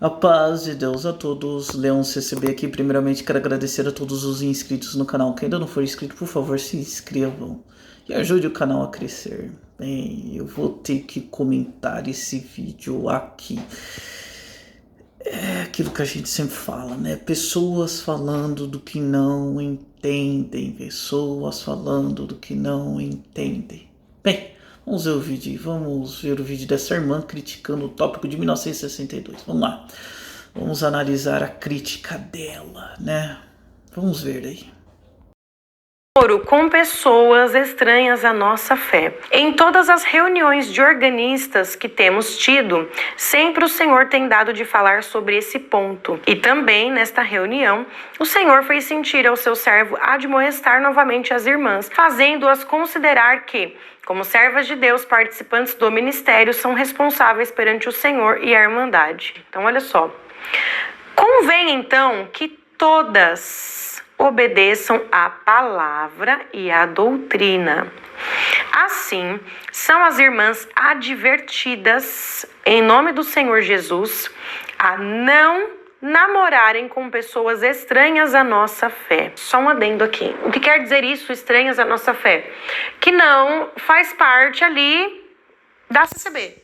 A paz de Deus a todos, Leão CCB aqui. Primeiramente quero agradecer a todos os inscritos no canal. Quem ainda não for inscrito, por favor, se inscrevam e ajude o canal a crescer. Bem, eu vou ter que comentar esse vídeo aqui. É aquilo que a gente sempre fala, né? Pessoas falando do que não entendem. Pessoas falando do que não entendem. Bem, vamos ver o vídeo dessa irmã criticando o tópico de 1962. Vamos lá. Vamos analisar a crítica dela, né? Vamos ver aí. Com pessoas estranhas à nossa fé. Em todas as reuniões de organistas que temos tido, sempre o Senhor tem dado de falar sobre esse ponto. E também, nesta reunião, o Senhor fez sentir ao seu servo admoestar novamente as irmãs, fazendo-as considerar que, como servas de Deus, participantes do ministério, são responsáveis perante o Senhor e a Irmandade. Então, olha só. Convém, então, que todas obedeçam à palavra e à doutrina. Assim, são as irmãs advertidas, em nome do Senhor Jesus, a não namorarem com pessoas estranhas à nossa fé. Só um adendo aqui. O que quer dizer isso, estranhas à nossa fé? Que não faz parte ali da CCB.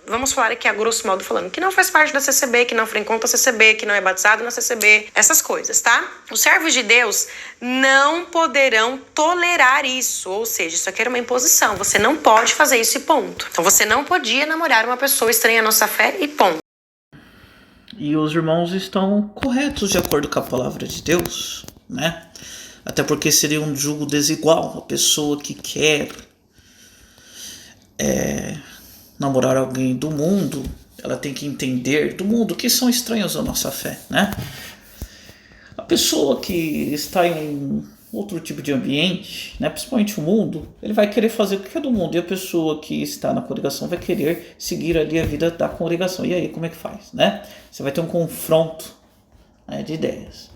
Vamos falar aqui a grosso modo falando, que não faz parte da CCB, que não frequenta a CCB, que não é batizado na CCB, essas coisas, tá? Os servos de Deus não poderão tolerar isso, ou seja, isso aqui era uma imposição, você não pode fazer isso e ponto. Então você não podia namorar uma pessoa estranha à nossa fé e ponto. E os irmãos estão corretos de acordo com a palavra de Deus, né? Até porque seria um julgo desigual, a pessoa que quer namorar alguém do mundo, ela tem que entender do mundo que são estranhos à nossa fé, né? A pessoa que está em um outro tipo de ambiente, né, principalmente o mundo, ele vai querer fazer o que é do mundo, e a pessoa que está na congregação vai querer seguir ali a vida da congregação. E aí, como é que faz, né? Você vai ter um confronto, né, de ideias.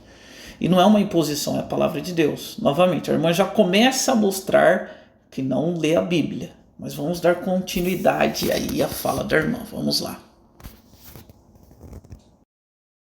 E não é uma imposição, é a palavra de Deus. Novamente, a irmã já começa a mostrar que não lê a Bíblia. Mas vamos dar continuidade aí à fala da irmã. Vamos lá.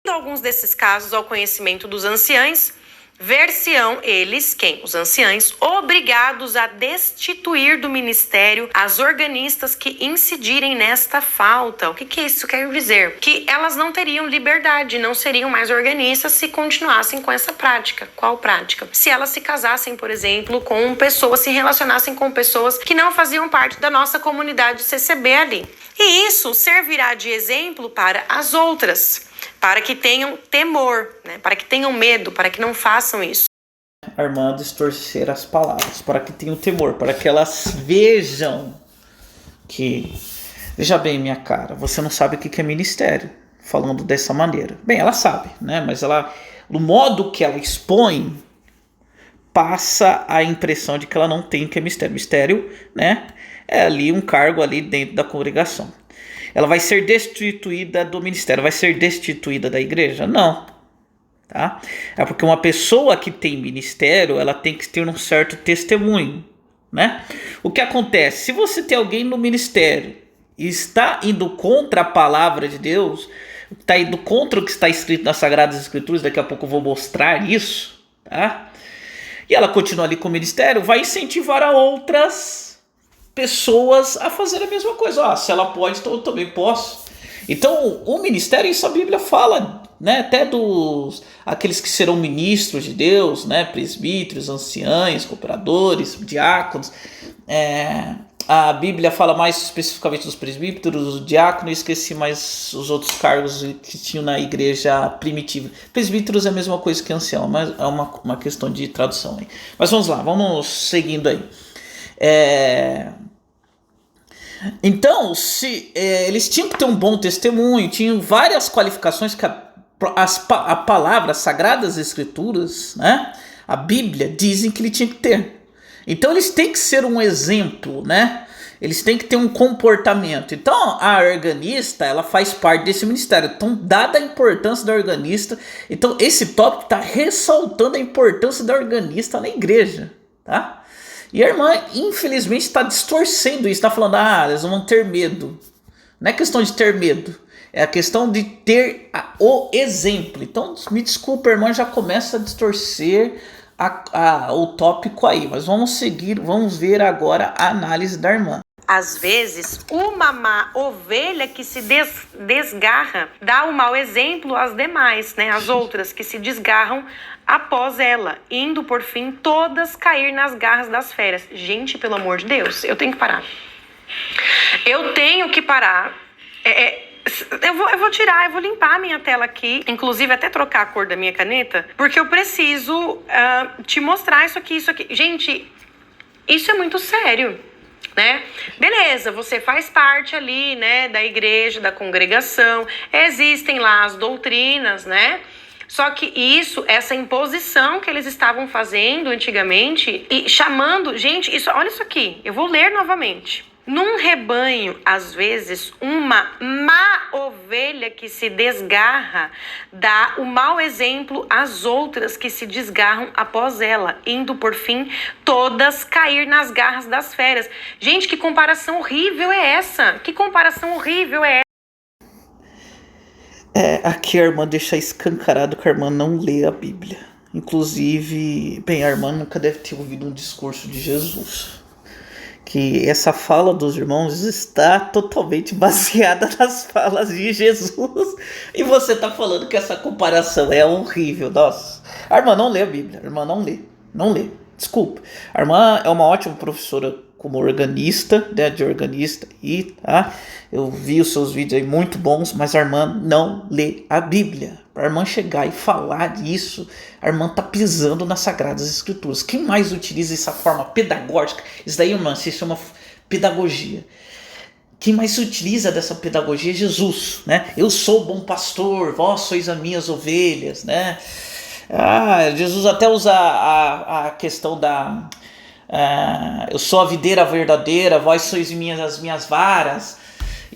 Alguns desses casos ao conhecimento dos anciães, ver-se-ão eles, quem? Os anciães, obrigados a destituir do ministério as organistas que incidirem nesta falta. O que isso quer dizer? Que elas não teriam liberdade, não seriam mais organistas se continuassem com essa prática. Qual prática? Se elas se casassem, por exemplo, com pessoas, se relacionassem com pessoas que não faziam parte da nossa comunidade CCB ali. E isso servirá de exemplo para as outras, para que tenham temor, né? Para que tenham medo, para que não façam isso. A irmã distorcer as palavras, para que tenham temor, para que elas vejam que... Veja bem, minha cara, você não sabe o que é ministério, falando dessa maneira. Bem, ela sabe, né? Mas ela, no modo que ela expõe, passa a impressão de que ela não tem o que é mistério. Mistério, né? É ali um cargo ali dentro da congregação. Ela vai ser destituída do ministério, vai ser destituída da igreja? Não, tá? É porque uma pessoa que tem ministério, ela tem que ter um certo testemunho, né? O que acontece? Se você tem alguém no ministério e está indo contra a palavra de Deus, está indo contra o que está escrito nas Sagradas Escrituras, daqui a pouco eu vou mostrar isso, tá? E ela continua ali com o ministério, vai incentivar a outras pessoas a fazer a mesma coisa. Se ela pode, então eu também posso. Então o ministério, isso a Bíblia fala, né, até dos aqueles que serão ministros de Deus, né, presbíteros, anciães, cooperadores, diáconos. A Bíblia fala mais especificamente dos presbíteros, do diácono, e esqueci mais os outros cargos que tinham na igreja primitiva. Presbíteros é a mesma coisa que ancião, mas é uma questão de tradução aí. Mas vamos lá, vamos seguindo aí. Então, eles tinham que ter um bom testemunho, tinham várias qualificações que a palavra, as Sagradas Escrituras, né, a Bíblia, dizem que ele tinha que ter. Então eles têm que ser um exemplo, né? Eles têm que ter um comportamento. Então a organista, ela faz parte desse ministério. Então, dada a importância da organista, então esse tópico está ressaltando a importância da organista na igreja, tá? E a irmã, infelizmente, está distorcendo isso, está falando, eles vão ter medo. Não é questão de ter medo, É a questão de ter o exemplo. Então, me desculpa, a irmã já começa a distorcer o tópico aí. Mas vamos seguir, vamos ver agora a análise da irmã. Às vezes, uma má ovelha que se desgarra dá um mau exemplo às demais, né? As outras que se desgarram após ela, indo por fim todas cair nas garras das feras. Gente, pelo amor de Deus, eu tenho que parar. Eu vou limpar a minha tela aqui, inclusive até trocar a cor da minha caneta, porque eu preciso te mostrar isso aqui. Gente, isso é muito sério, né? Beleza, você faz parte ali, né, da igreja, da congregação, existem lá as doutrinas, né? Só que essa imposição que eles estavam fazendo antigamente e chamando, gente, olha isso aqui, eu vou ler novamente. Num rebanho, às vezes, uma má ovelha que se desgarra dá o mau exemplo às outras que se desgarram após ela, indo, por fim, todas cair nas garras das feras. Gente, que comparação horrível é essa? Que comparação horrível é essa? Aqui a irmã deixa escancarado que a irmã não lê a Bíblia. Inclusive, bem, a irmã nunca deve ter ouvido um discurso de Jesus. Que essa fala dos irmãos está totalmente baseada nas falas de Jesus. E você está falando que essa comparação é horrível. Nossa, a irmã não lê a Bíblia. A irmã não lê. Desculpa. A irmã é uma ótima professora como organista, né, de organista. Tá? Eu vi os seus vídeos aí muito bons, mas a irmã não lê a Bíblia. Para a irmã chegar e falar disso, a irmã está pisando nas Sagradas Escrituras. Quem mais utiliza essa forma pedagógica? Isso daí, irmã, se chama pedagogia. Quem mais utiliza dessa pedagogia é Jesus, né? Eu sou o bom pastor, vós sois as minhas ovelhas, né? Jesus até usa a questão da... eu sou a videira verdadeira, vós sois as minhas varas.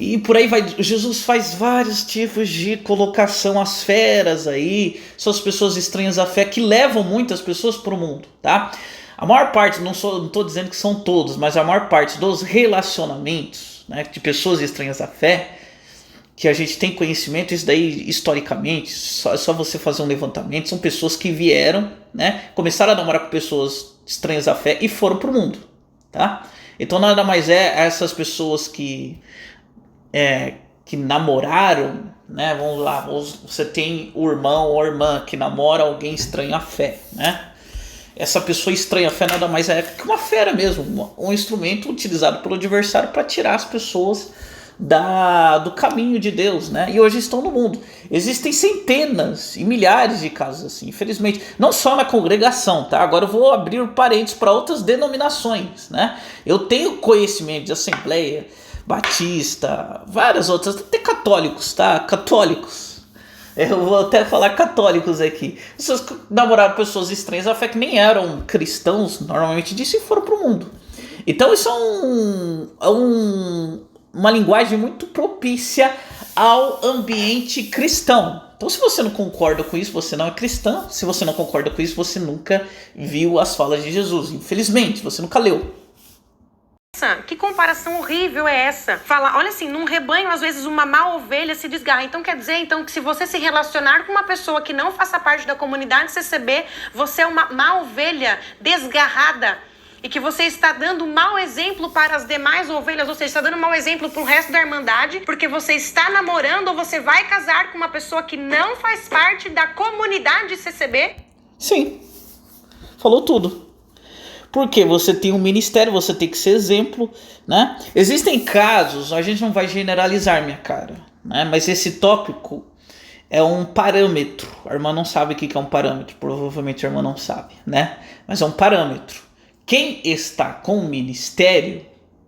E por aí vai, Jesus faz vários tipos de colocação às feras aí, são as pessoas estranhas à fé que levam muitas pessoas para o mundo, tá? A maior parte, não estou dizendo que são todos, mas a maior parte dos relacionamentos, né, de pessoas estranhas à fé, que a gente tem conhecimento, isso daí historicamente, é só você fazer um levantamento, são pessoas que vieram, né, começaram a namorar com pessoas estranhas à fé e foram para o mundo, tá? Então nada mais essas pessoas que namoraram, né? Vamos lá, você tem o irmão ou a irmã que namora alguém estranho à fé, né? Essa pessoa estranha à fé nada mais é que uma fera mesmo, um instrumento utilizado pelo adversário para tirar as pessoas do caminho de Deus, né? E hoje estão no mundo. Existem centenas e milhares de casos assim, infelizmente, não só na congregação, tá? Agora eu vou abrir parênteses para outras denominações, né? Eu tenho conhecimento de Assembleia Batista, várias outras, até católicos, tá? Católicos. Eu vou até falar católicos aqui. Pessoas que namoraram pessoas estranhas à fé que nem eram cristãos, normalmente disso, e foram pro mundo. Então isso é uma linguagem muito propícia ao ambiente cristão. Então se você não concorda com isso, você não é cristão. Se você não concorda com isso, você nunca viu as falas de Jesus. Infelizmente, você nunca leu. Que comparação horrível é essa? Olha assim, num rebanho, às vezes, uma má ovelha se desgarra. Então, quer dizer, que se você se relacionar com uma pessoa que não faça parte da comunidade CCB, você é uma má ovelha desgarrada. E que você está dando um mau exemplo para as demais ovelhas, ou seja, está dando um mau exemplo para o resto da irmandade, porque você está namorando ou você vai casar com uma pessoa que não faz parte da comunidade CCB? Sim, falou tudo. Porque você tem um ministério, você tem que ser exemplo, né? Existem casos, a gente não vai generalizar, minha cara, né? Mas esse tópico é um parâmetro. A irmã não sabe o que é um parâmetro, provavelmente a irmã não sabe, né? Mas é um parâmetro. Quem está com o ministério,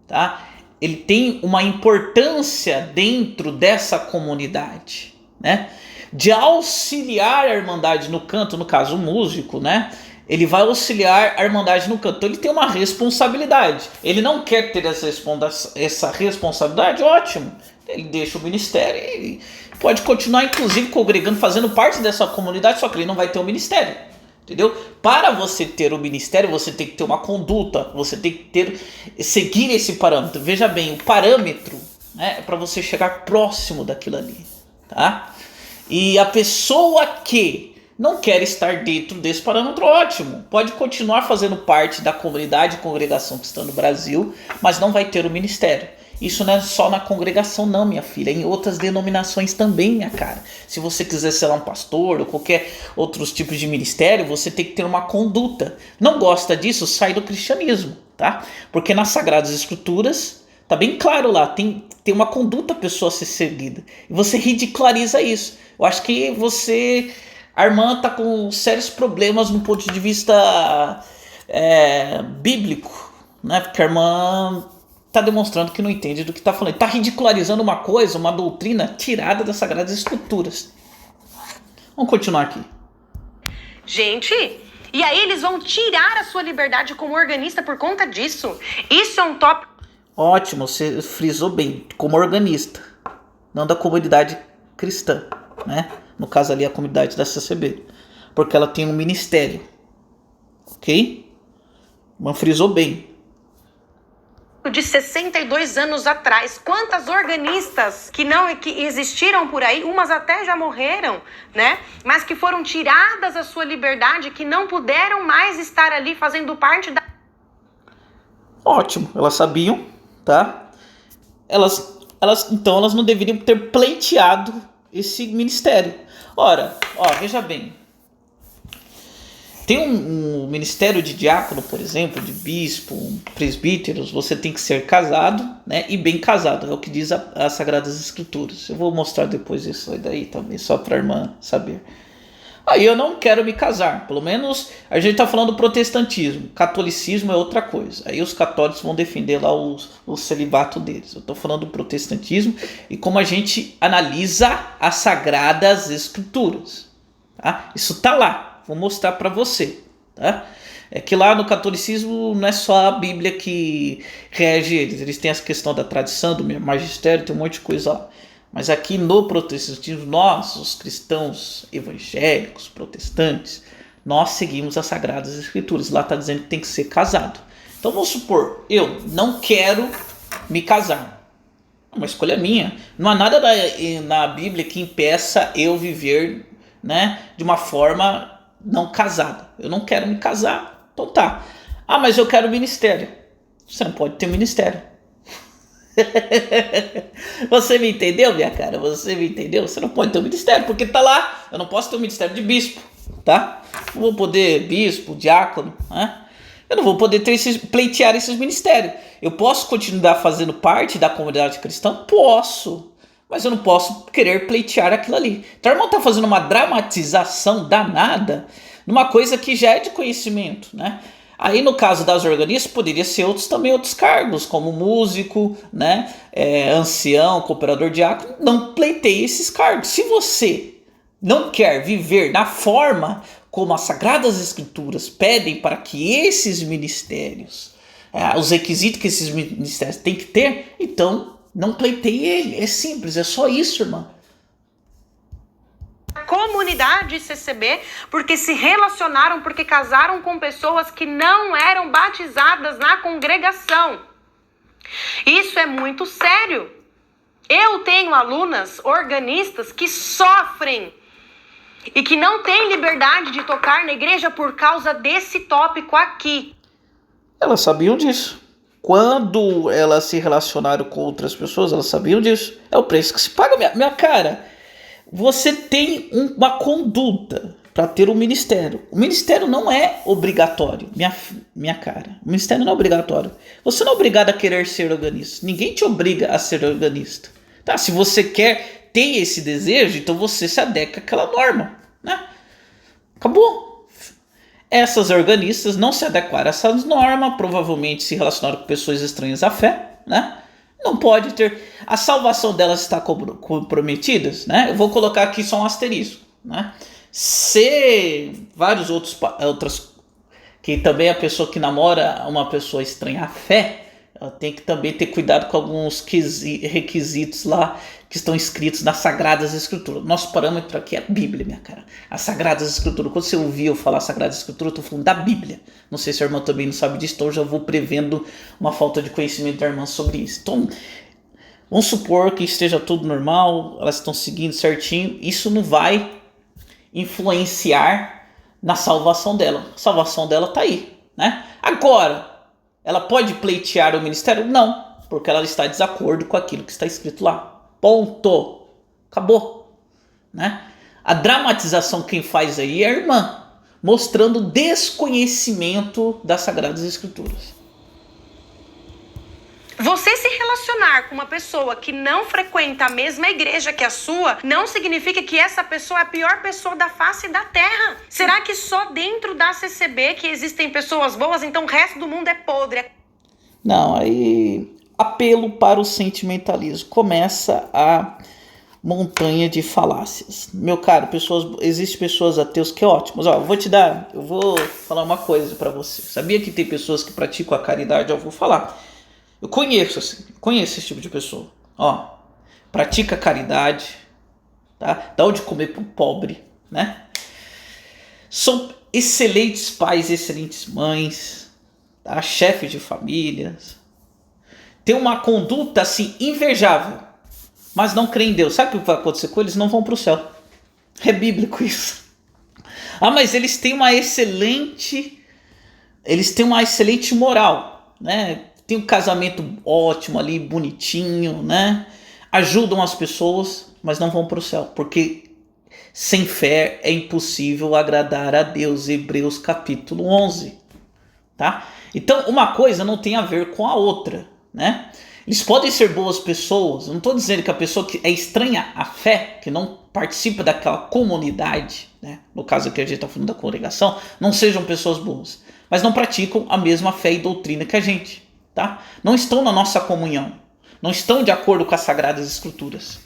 tá? Ele tem uma importância dentro dessa comunidade, né? De auxiliar a irmandade no canto, no caso o músico, né? Ele vai auxiliar a irmandade no canto. Então ele tem uma responsabilidade. Ele não quer ter essa responsabilidade? Ótimo. Ele deixa o ministério e pode continuar, inclusive, congregando, fazendo parte dessa comunidade, só que ele não vai ter o ministério. Entendeu? Para você ter o ministério, você tem que ter uma conduta. Você tem que seguir esse parâmetro. Veja bem, o parâmetro, né, é para você chegar próximo daquilo ali. tá? E a pessoa que não quer estar dentro desse parâmetro, ótimo, pode continuar fazendo parte da comunidade e congregação cristã no Brasil, mas não vai ter o ministério. Isso não é só na congregação não, minha filha, é em outras denominações também, minha cara. Se você quiser ser lá um pastor ou qualquer outros tipos de ministério, você tem que ter uma conduta. Não gosta disso, sai do cristianismo, tá? Porque nas Sagradas Escrituras, tá bem claro lá, tem uma conduta a pessoa a ser seguida. E você ridiculariza isso. Eu acho que a irmã tá com sérios problemas no ponto de vista bíblico, né? Porque a irmã está demonstrando que não entende do que está falando. Está ridicularizando uma coisa, uma doutrina tirada das Sagradas Escrituras. Vamos continuar aqui. Gente, e aí eles vão tirar a sua liberdade como organista por conta disso? Isso é um tópico... Ótimo, você frisou bem. Como organista, não da comunidade cristã, né? No caso ali a comunidade da CCB. Porque ela tem um ministério. Ok? Mas frisou bem. De 62 anos atrás, quantas organistas que existiram por aí, umas até já morreram, né? Mas que foram tiradas a sua liberdade, que não puderam mais estar ali fazendo parte da... Ótimo, elas sabiam, tá? Então elas não deveriam ter pleiteado esse ministério. Ora, veja bem. Tem um ministério de diácono, por exemplo, de bispo, presbíteros, você tem que ser casado, né? E bem casado, é o que diz as Sagradas Escrituras. Eu vou mostrar depois isso aí daí também, só para a irmã saber. Aí eu não quero me casar, pelo menos a gente está falando do protestantismo, catolicismo é outra coisa. Aí os católicos vão defender lá o celibato deles. Eu estou falando do protestantismo e como a gente analisa as Sagradas Escrituras. Tá? Isso está lá. Vou mostrar para você, tá? É que lá no catolicismo não é só a Bíblia que rege eles têm essa questão da tradição, do magistério, tem um monte de coisa lá. Mas aqui no protestantismo, nós, os cristãos evangélicos, protestantes, nós seguimos as Sagradas Escrituras. Lá está dizendo que tem que ser casado. Então vamos supor, eu não quero me casar. É uma escolha minha. Não há nada na Bíblia que impeça eu viver, né, de uma forma não casada. Eu não quero me casar. Então tá. Ah, mas eu quero ministério. Você não pode ter ministério. Você me entendeu, minha cara? Você me entendeu? Você não pode ter um ministério, porque tá lá. Eu não posso ter um ministério de bispo, tá? Não vou poder bispo, diácono, né? Eu não vou poder pleitear esses ministérios. Eu posso continuar fazendo parte da comunidade cristã? Posso. Mas eu não posso querer pleitear aquilo ali. Então o irmão está fazendo uma dramatização danada numa coisa que já é de conhecimento, né? Aí no caso das organistas poderia ser outros cargos, como músico, né? Ancião, cooperador diácono. Não pleiteie esses cargos. Se você não quer viver na forma como as Sagradas Escrituras pedem para que esses ministérios, os requisitos que esses ministérios têm que ter, então não pleiteie ele. É simples, é só isso, irmã. Comunidade CCB, porque se relacionaram, porque casaram com pessoas que não eram batizadas na congregação. Isso é muito sério. Eu tenho alunas organistas que sofrem e que não têm liberdade de tocar na igreja por causa desse tópico aqui. Elas sabiam disso. Quando elas se relacionaram com outras pessoas, elas sabiam disso. É o preço que se paga, minha cara. Você tem uma conduta para ter um ministério. O ministério não é obrigatório, minha cara. O ministério não é obrigatório. Você não é obrigado a querer ser organista. Ninguém te obriga a ser organista. Tá? Se você quer ter esse desejo, então você se adequa àquela norma, né? Acabou. Essas organistas não se adequaram a essa norma, provavelmente se relacionaram com pessoas estranhas à fé, né? Não pode ter. A salvação delas está comprometida, né? Eu vou colocar aqui só um asterisco, né? Se vários outras que também a pessoa que namora uma pessoa estranha à fé, ela tem que também ter cuidado com alguns requisitos lá que estão escritos nas Sagradas Escrituras. Nosso parâmetro aqui é a Bíblia, minha cara. As Sagradas Escrituras. Quando você ouvir eu falar Sagradas Escrituras, eu estou falando da Bíblia. Não sei se a irmã também não sabe disso, então eu já vou prevendo uma falta de conhecimento da irmã sobre isso. Então, Vamos supor que esteja tudo normal, elas estão seguindo certinho, isso não vai influenciar na salvação dela. A salvação dela está aí, né? Agora, ela pode pleitear o ministério? Não, porque ela está em desacordo com aquilo que está escrito lá. Ponto. Acabou, né? A dramatização quem faz aí é a irmã, mostrando desconhecimento das Sagradas Escrituras. Você se relacionar com uma pessoa que não frequenta a mesma igreja que a sua, não significa que essa pessoa é a pior pessoa da face da terra. Será que só dentro da CCB que existem pessoas boas, então o resto do mundo é podre? Não, aí apelo para o sentimentalismo. Começa a montanha de falácias. Meu caro, existem pessoas ateus que é ótimos. Ó, eu vou falar uma coisa para você. Sabia que tem pessoas que praticam a caridade? Eu vou falar. Eu conheço esse tipo de pessoa. Ó, pratica caridade, tá? Dá onde comer pro pobre, né? São excelentes pais, excelentes mães, tá? Chefes de famílias. Tem uma conduta assim invejável, mas não crê em Deus. Sabe o que vai acontecer com eles? Não vão pro céu. É bíblico isso. Ah, mas eles têm uma excelente moral, né? Tem um casamento ótimo ali, bonitinho, né? Ajudam as pessoas, mas não vão para o céu, porque sem fé é impossível agradar a Deus. Hebreus capítulo 11, tá? Então, uma coisa não tem a ver com a outra, né? Eles podem ser boas pessoas, eu não estou dizendo que a pessoa que é estranha à fé, que não participa daquela comunidade, né? No caso aqui a gente está falando da congregação, não sejam pessoas boas, mas não praticam a mesma fé e doutrina que a gente. Tá? Não estão na nossa comunhão, não estão de acordo com as Sagradas Escrituras.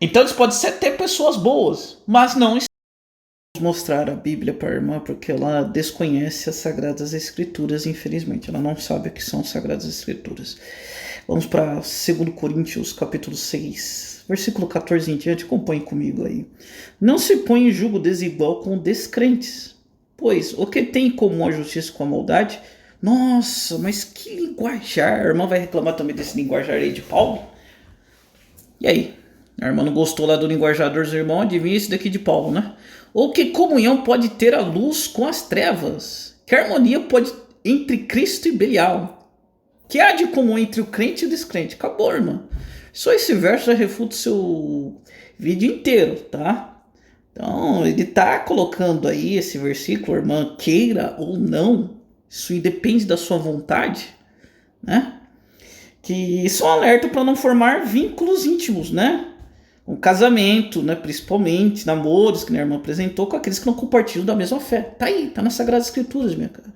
Então eles podem ser até pessoas boas, mas não estão. Vamos mostrar a Bíblia para a irmã, porque ela desconhece as Sagradas Escrituras, infelizmente. Ela não sabe o que são as Sagradas Escrituras. Vamos para 2 Coríntios capítulo 6, versículo 14 em diante. Acompanhe comigo aí. Não se põe em julgo desigual com descrentes, pois o que tem em comum a justiça com a maldade? Nossa, mas que linguajar. A irmã vai reclamar também desse linguajar aí de Paulo? E aí? A irmã não gostou lá do linguajar dos irmãos? Adivinha esse daqui de Paulo, né? Ou que comunhão pode ter a luz com as trevas? Que harmonia pode entre Cristo e Belial? Que há de comum entre o crente e o descrente? Acabou, irmã. Só esse verso já refuta o seu vídeo inteiro, tá? Então, ele tá colocando aí esse versículo, irmã, queira ou não, isso depende da sua vontade, né? Que isso é um alerta para não formar vínculos íntimos, né? Um casamento, né? Principalmente namoros, que a irmã apresentou, com aqueles que não compartilham da mesma fé. Tá aí, tá nas Sagradas Escrituras, minha cara.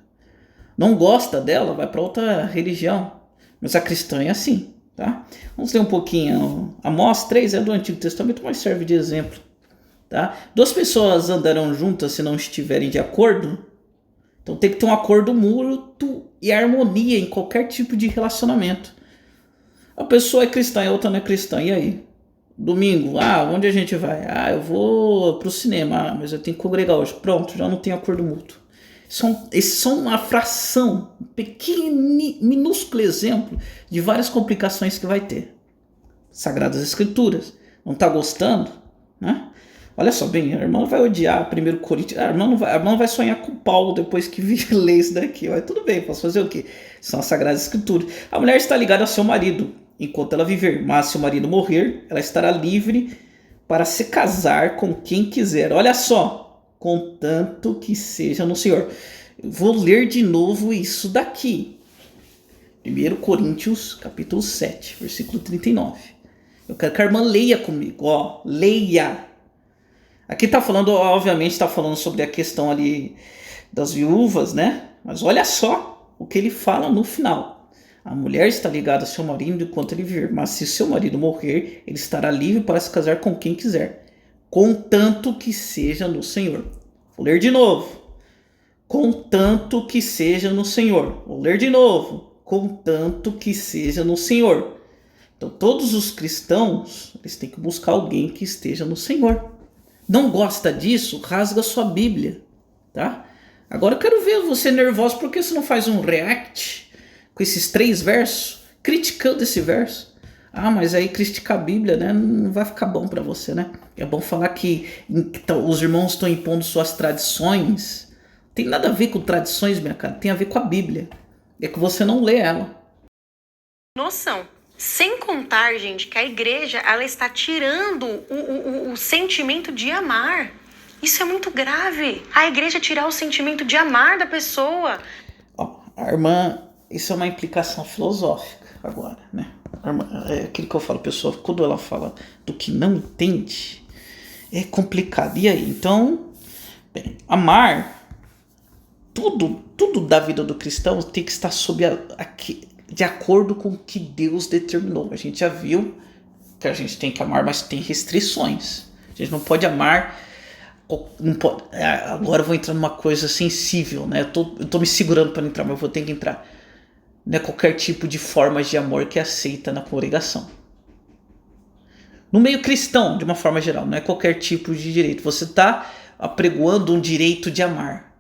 Não gosta dela, vai para outra religião. Mas a cristã é assim, tá? Vamos ler um pouquinho. Amós 3 é do Antigo Testamento, mas serve de exemplo, tá? 2 pessoas andarão juntas se não estiverem de acordo. Então tem que ter um acordo mútuo e harmonia em qualquer tipo de relacionamento. A pessoa é cristã e a outra não é cristã. E aí? Domingo, onde a gente vai? Eu vou pro cinema, mas eu tenho que congregar hoje. Pronto, já não tem acordo mútuo. Esses são uma fração, um pequeno, minúsculo exemplo de várias complicações que vai ter. Sagradas Escrituras. Não tá gostando? Né? Olha só, bem, a irmã vai odiar 1 Coríntios. A irmã vai sonhar com Paulo depois que ler isso daqui. Mas tudo bem, posso fazer o quê? São as Sagradas Escrituras. A mulher está ligada ao seu marido enquanto ela viver, mas se o marido morrer, ela estará livre para se casar com quem quiser. Olha só, contanto que seja no Senhor. Eu vou ler de novo isso daqui. 1 Coríntios, capítulo 7, versículo 39. Eu quero que a irmã leia comigo, leia. Aqui está falando, obviamente, está falando sobre a questão ali das viúvas, né? Mas olha só o que ele fala no final. A mulher está ligada ao seu marido enquanto ele viver, mas se seu marido morrer, ele estará livre para se casar com quem quiser, contanto que seja no Senhor. Vou ler de novo. Contanto que seja no Senhor. Vou ler de novo. Contanto que seja no Senhor. Então, todos os cristãos, eles têm que buscar alguém que esteja no Senhor. Não gosta disso? Rasga sua Bíblia, tá? Agora eu quero ver você nervoso, porque você não faz um react com esses 3 versos, criticando esse verso. Ah, mas aí criticar a Bíblia, né, não vai ficar bom para você, né? É bom falar que os irmãos estão impondo suas tradições. Tem nada a ver com tradições, minha cara. Tem a ver com a Bíblia. É que você não lê ela. Noção. Sem contar, gente, que a igreja ela está tirando o sentimento de amar. Isso é muito grave. A igreja tirar o sentimento de amar da pessoa. Ó, a irmã, isso é uma implicação filosófica agora, né? A irmã, é aquilo que eu falo, pessoa, quando ela fala do que não entende, é complicado. E aí? Então, bem, amar, tudo da vida do cristão tem que estar de acordo com o que Deus determinou. A gente já viu que a gente tem que amar, mas tem restrições. A gente não pode amar. Não pode, agora eu vou entrar numa coisa sensível, né? Eu tô me segurando para não entrar, mas eu vou ter que entrar. Não é qualquer tipo de forma de amor que é aceita na congregação. No meio cristão, de uma forma geral, não é qualquer tipo de direito. Você está apregoando um direito de amar,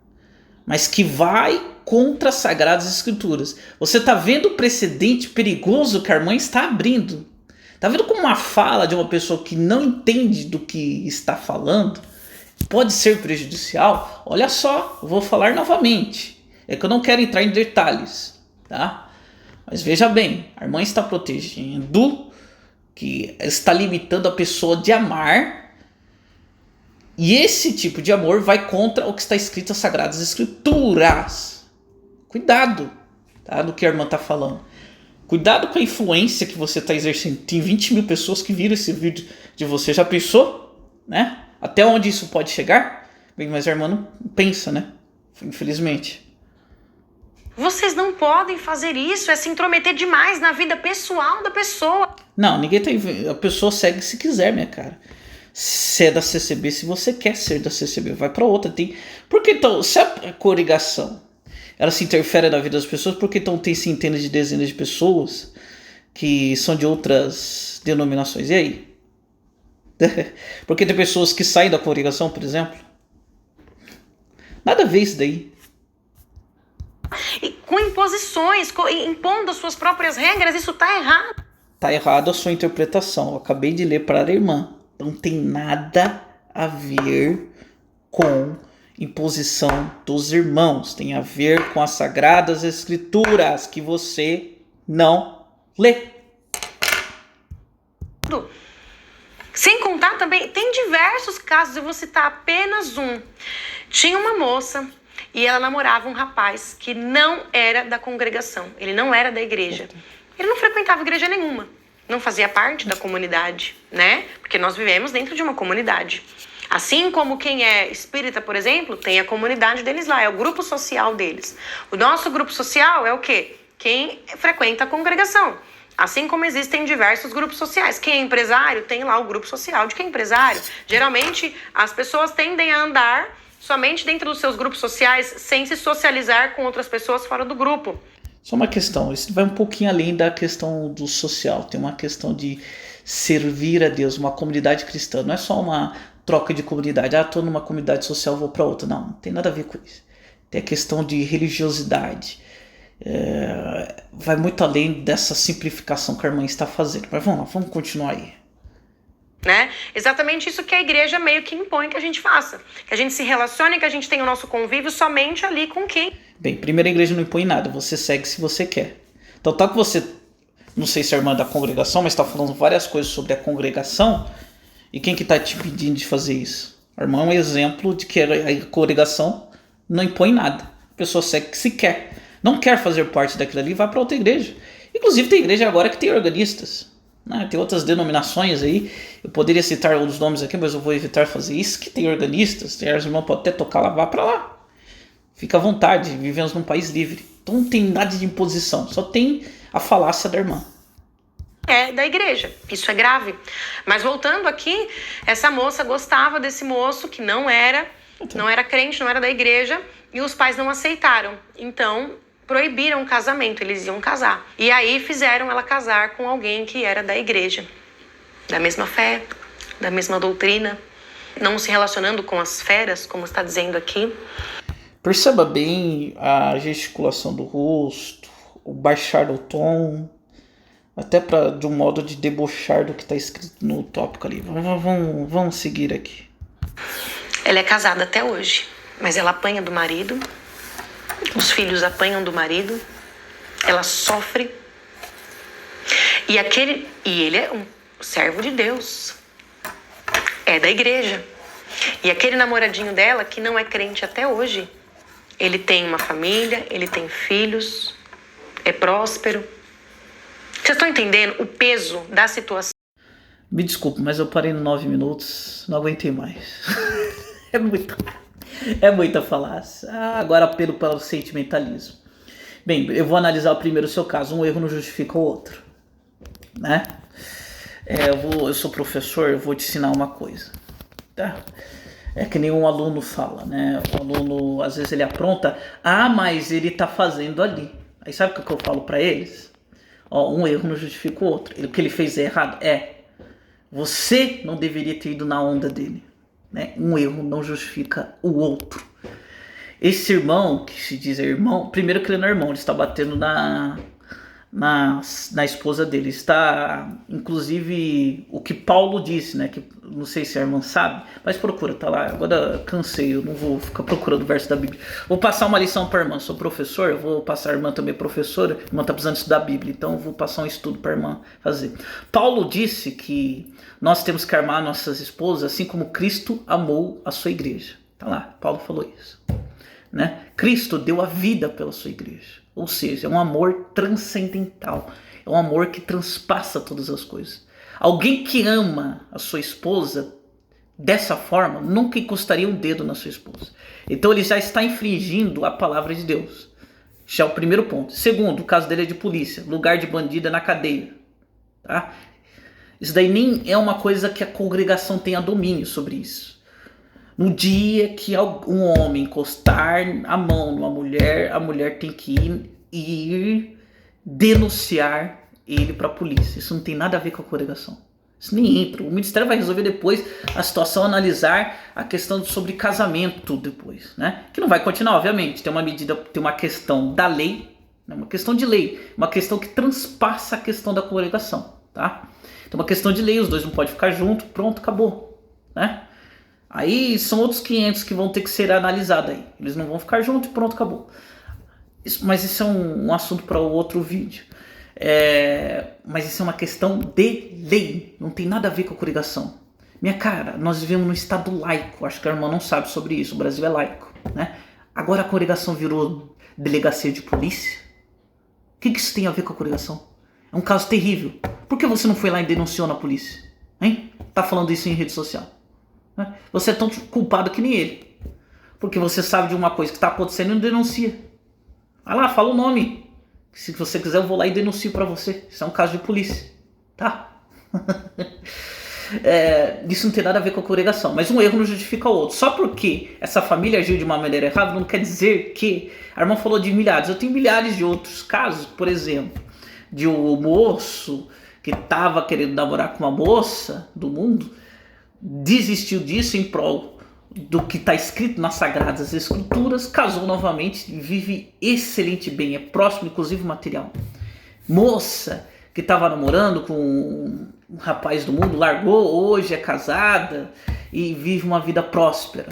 mas que vai contra as Sagradas Escrituras. Você está vendo o precedente perigoso que a irmã está abrindo. Está vendo como uma fala de uma pessoa que não entende do que está falando pode ser prejudicial? Olha só, eu vou falar novamente. É que eu não quero entrar em detalhes, tá? Mas veja bem, a irmã está protegendo, que está limitando a pessoa de amar, e esse tipo de amor vai contra o que está escrito nas Sagradas Escrituras. Cuidado, tá? Do que a irmã está falando. Cuidado com a influência que você está exercendo. Tem 20 mil pessoas que viram esse vídeo de você. Já pensou? Né? Até onde isso pode chegar? Bem, mas a irmã não pensa, né? Infelizmente. Vocês não podem fazer isso, é se intrometer demais na vida pessoal da pessoa. Não, ninguém tem. A pessoa segue se quiser, minha cara. Se é da CCB, se você quer ser da CCB, vai pra outra. Tem. Porque então, se a congregação ela se interfere na vida das pessoas, porque então tem centenas de dezenas de pessoas que são de outras denominações. E aí? Porque tem pessoas que saem da congregação, por exemplo. Nada a ver isso daí. E com imposições, impondo as suas próprias regras, isso tá errado. Tá errado a sua interpretação. Eu acabei de ler para a irmã. Não tem nada a ver com imposição dos irmãos. Tem a ver com as Sagradas Escrituras que você não lê. Sem contar também, tem diversos casos, eu vou citar apenas um. Tinha uma moça e ela namorava um rapaz que não era da congregação, ele não era da igreja. Ele não frequentava igreja nenhuma, não fazia parte da comunidade, né? Porque nós vivemos dentro de uma comunidade. Assim como quem é espírita, por exemplo, tem a comunidade deles lá, é o grupo social deles. O nosso grupo social é o quê? Quem frequenta a congregação. Assim como existem diversos grupos sociais. Quem é empresário tem lá o grupo social de quem é empresário. Geralmente, as pessoas tendem a andar somente dentro dos seus grupos sociais, sem se socializar com outras pessoas fora do grupo. Só uma questão, isso vai um pouquinho além da questão do social. Tem uma questão de servir a Deus, uma comunidade cristã. Não é só uma troca de comunidade. Ah, estou numa comunidade social, vou para outra. Não tem nada a ver com isso. Tem a questão de religiosidade. Vai muito além dessa simplificação que a irmã está fazendo. Mas vamos lá, vamos continuar aí. Né? Exatamente isso que a igreja meio que impõe que a gente faça. Que a gente se relacione, que a gente tenha o nosso convívio somente ali com quem? Bem, primeiro a igreja não impõe nada, você segue se você quer. Então, tal que você, não sei se é irmã da congregação, mas está falando várias coisas sobre a congregação, e quem que está te pedindo de fazer isso? A irmã é um exemplo de que a congregação não impõe nada. A pessoa segue que se quer. Não quer fazer parte daquilo ali, vai para outra igreja. Inclusive tem igreja agora que tem organistas. Né? Tem outras denominações aí. Eu poderia citar outros nomes aqui, mas eu vou evitar fazer isso. Que tem organistas. Tem as irmãs podem até tocar lá, vá para lá. Fica à vontade, vivemos num país livre. Então não tem nada de imposição, só tem a falácia da irmã. É da igreja, isso é grave. Mas voltando aqui, essa moça gostava desse moço que não era crente, não era da igreja, e os pais não aceitaram. Então proibiram o casamento, eles iam casar. E aí fizeram ela casar com alguém que era da igreja, da mesma fé, da mesma doutrina, não se relacionando com as feras, como está dizendo aqui. Perceba bem a gesticulação do rosto, o baixar do tom, Até de um modo de debochar do que está escrito no tópico ali. Vamos seguir aqui. Ela é casada até hoje, mas ela apanha do marido, os filhos apanham do marido, ela sofre. E ele é um servo de Deus, é da igreja. E aquele namoradinho dela, que não é crente até hoje, ele tem uma família, ele tem filhos, é próspero. Vocês estão entendendo o peso da situação? Me desculpe, mas eu parei em 9 minutos, não aguentei mais. É muita falácia. Agora apelo para o sentimentalismo. Bem, eu vou analisar primeiro o seu caso. Um erro não justifica o outro, né? Eu sou professor, eu vou te ensinar uma coisa, tá? É que nem um aluno fala, né? O aluno, às vezes ele apronta, mas ele tá fazendo ali. Aí sabe o que eu falo para eles? Um erro não justifica o outro. O que ele fez é errado? Você não deveria ter ido na onda dele, né? Um erro não justifica o outro. Esse irmão, que se diz irmão, primeiro que ele não é irmão, ele está batendo na esposa dele. Está, inclusive, o que Paulo disse, né? Que não sei se a irmã sabe, mas procura, tá lá. Agora cansei, eu não vou ficar procurando o verso da Bíblia. Vou passar uma lição para a irmã, sou professor, eu vou passar a irmã também professora, a irmã está precisando estudar a Bíblia, então eu vou passar um estudo para a irmã fazer. Paulo disse que nós temos que amar nossas esposas assim como Cristo amou a sua igreja. Tá lá, Paulo falou isso, né? Cristo deu a vida pela sua igreja. Ou seja, é um amor transcendental. É um amor que transpassa todas as coisas. Alguém que ama a sua esposa dessa forma nunca encostaria um dedo na sua esposa. Então ele já está infringindo a palavra de Deus. Já é o primeiro ponto. Segundo, o caso dele é de polícia. Lugar de bandido é na cadeia. Tá? Isso daí nem é uma coisa que a congregação tenha domínio sobre isso. No dia que um homem encostar a mão numa mulher, a mulher tem que ir denunciar ele para a polícia. Isso não tem nada a ver com a congregação. Isso nem entra. O ministério vai resolver depois a situação, analisar a questão sobre casamento depois, né? Que não vai continuar, obviamente. Tem uma questão da lei, né? Uma questão de lei, uma questão que transpassa a questão da congregação, tá? Então uma questão de lei, os dois não podem ficar juntos, pronto, acabou, né? Aí são outros 500 que vão ter que ser analisados aí. Eles não vão ficar juntos e pronto, acabou. Mas isso é um assunto para outro vídeo. Mas isso é uma questão de lei. Não tem nada a ver com a congregação. Minha cara, nós vivemos num estado laico. Acho que a irmã não sabe sobre isso. O Brasil é laico, né? Agora a congregação virou delegacia de polícia. O que isso tem a ver com a congregação? É um caso terrível. Por que você não foi lá e denunciou na polícia? Hein? Tá falando isso em rede social. Você é tão culpado que nem ele. Porque você sabe de uma coisa que está acontecendo e não denuncia. Vai lá, fala o nome. Se você quiser eu vou lá e denuncio para você. Isso é um caso de polícia, tá? Isso não tem nada a ver com a congregação. Mas um erro não justifica o outro. Só porque essa família agiu de uma maneira errada não quer dizer que... A irmã falou de milhares. Eu tenho milhares de outros casos. Por exemplo, de um moço que estava querendo namorar com uma moça do mundo, desistiu disso em prol do que está escrito nas Sagradas Escrituras, casou novamente, vive excelente bem, é próximo inclusive material. Moça que estava namorando com um rapaz do mundo, largou, hoje é casada e vive uma vida próspera.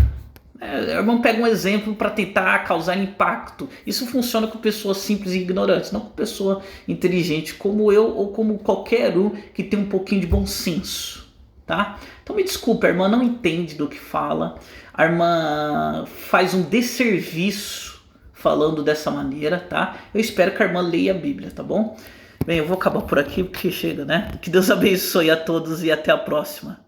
Vamos pegar um exemplo para tentar causar impacto. Isso funciona com pessoas simples e ignorantes, não com pessoa inteligente como eu ou como qualquer um que tem um pouquinho de bom senso, tá? Então me desculpe, a irmã não entende do que fala, a irmã faz um desserviço falando dessa maneira, tá? Eu espero que a irmã leia a Bíblia, tá bom? Bem, eu vou acabar por aqui porque chega, né? Que Deus abençoe a todos e até a próxima.